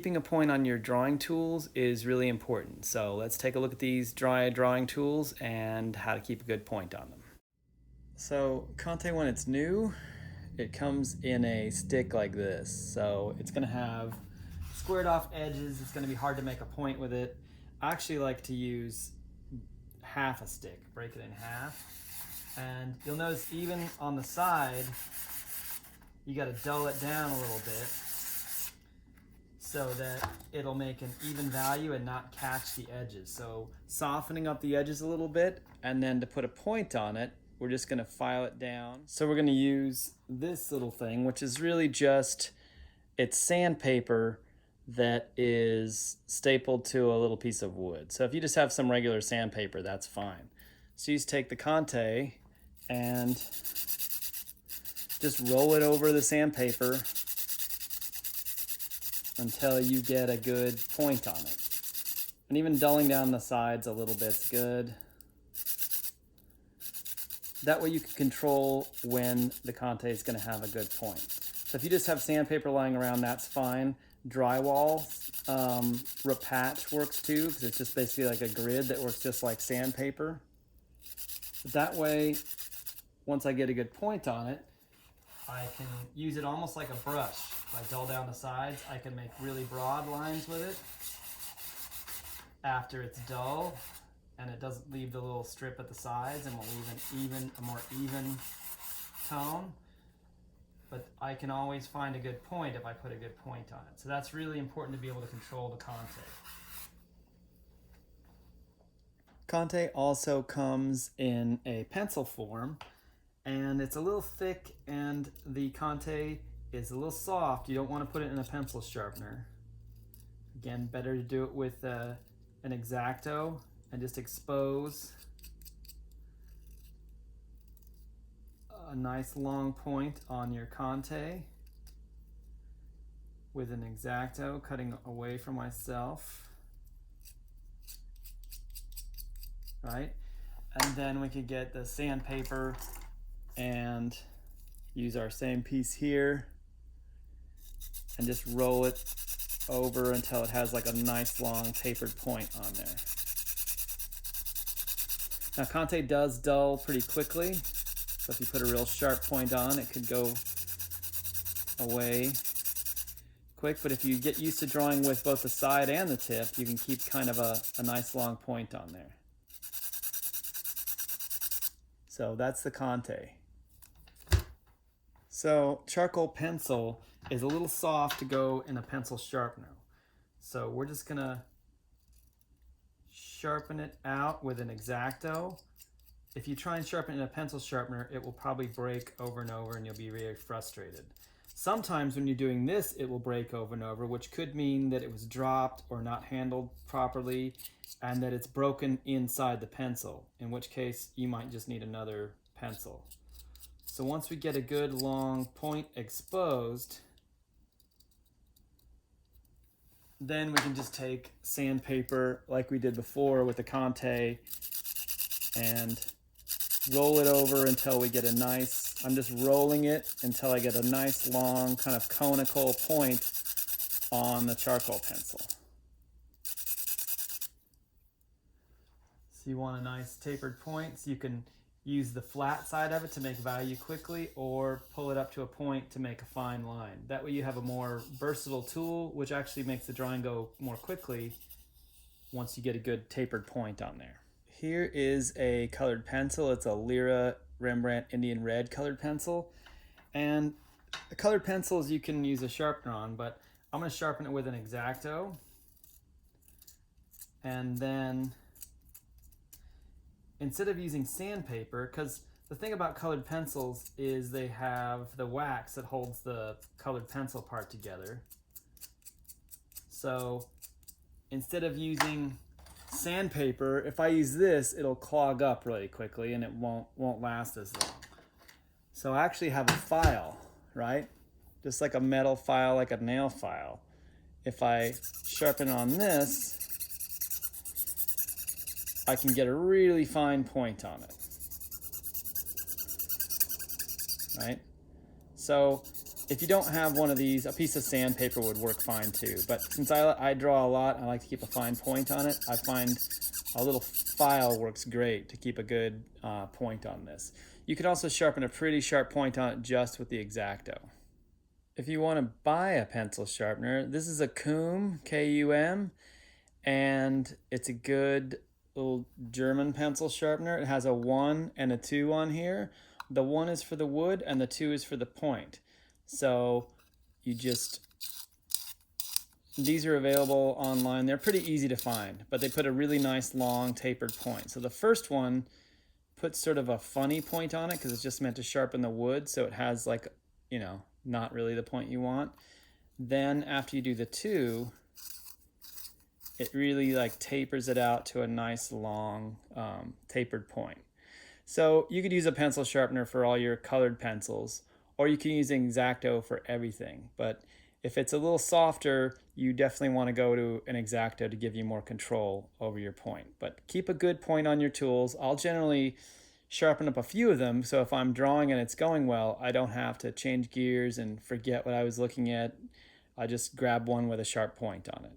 keeping a point on your drawing tools is really important. So let's take a look at these drawing tools and how to keep a good point on them. So conte, when it's new, it comes in a stick like this. So it's gonna have squared off edges. It's gonna be hard to make a point with it. I actually like to use half a stick, break it in half. And you'll notice even on the side, you gotta dull it down a little bit so that it'll make an even value and not catch the edges. So softening up the edges a little bit, and then to put a point on it, we're just gonna file it down. So we're gonna use this little thing, which is really just, it's sandpaper that is stapled to a little piece of wood. So if you just have some regular sandpaper, that's fine. So you just take the conte and just roll it over the sandpaper until you get a good point on it. And even dulling down the sides a little bit's good. That way you can control when the conte is going to have a good point. So if you just have sandpaper lying around, that's fine. Drywall repatch works too, because it's just basically like a grid that works just like sandpaper. But that way, once I get a good point on it, I can use it almost like a brush. If I dull down the sides, I can make really broad lines with it after it's dull, and it doesn't leave the little strip at the sides, and will leave a more even tone. But I can always find a good point if I put a good point on it. So that's really important to be able to control the conte. Conte also comes in a pencil form, and it's a little thick, and the conte is a little soft. You don't want to put it in a pencil sharpener. Again, better to do it with an X-Acto and just expose a nice long point on your conte with an X-Acto, cutting away from myself, right? And then we could get the sandpaper and use our same piece here and just roll it over until it has like a nice long tapered point on there. Now conte does dull pretty quickly, so if you put a real sharp point on, it could go away quick, but if you get used to drawing with both the side and the tip, you can keep kind of a nice long point on there. So that's the conte. So charcoal pencil is a little soft to go in a pencil sharpener. So we're just gonna sharpen it out with an X-Acto. If you try and sharpen in a pencil sharpener, it will probably break over and over and you'll be really frustrated. Sometimes when you're doing this, it will break over and over, which could mean that it was dropped or not handled properly and that it's broken inside the pencil, in which case you might just need another pencil. So once we get a good long point exposed, then we can just take sandpaper like we did before with the conte and roll it over until we get a nice, I'm just rolling it until I get a nice long kind of conical point on the charcoal pencil. So you want a nice tapered point, so you can use the flat side of it to make value quickly, or pull it up to a point to make a fine line. That way you have a more versatile tool, which actually makes the drawing go more quickly once you get a good tapered point on there. Here is a colored pencil. It's a Lyra Rembrandt Indian Red colored pencil. And the colored pencils you can use a sharpener on, but I'm gonna sharpen it with an X-Acto. And then instead of using sandpaper, because the thing about colored pencils is they have the wax that holds the colored pencil part together. So instead of using sandpaper, if I use this, it'll clog up really quickly and it won't last as long. So I actually have a file, right? Just like a metal file, like a nail file. If I sharpen on this, I can get a really fine point on it, right? So If you don't have one of these, a piece of sandpaper would work fine too. But since I draw a lot, I like to keep a fine point on it. I find a little file works great to keep a good point on this. You could also sharpen a pretty sharp point on it just with the X-Acto. If you want to buy a pencil sharpener, this is a Kum, K-U-M, and it's a good little German pencil sharpener. It has a 1 and a 2 on here. The 1 is for the wood and the 2 is for the point. So these are available online. They're pretty easy to find, but they put a really nice long tapered point. So the first one puts sort of a funny point on it because it's just meant to sharpen the wood. So it has like, not really the point you want. Then after you do the 2, it really like tapers it out to a nice long tapered point. So you could use a pencil sharpener for all your colored pencils, or you can use an X-Acto for everything. But if it's a little softer, you definitely want to go to an X-Acto to give you more control over your point. But keep a good point on your tools. I'll generally sharpen up a few of them, so if I'm drawing and it's going well, I don't have to change gears and forget what I was looking at. I just grab one with a sharp point on it.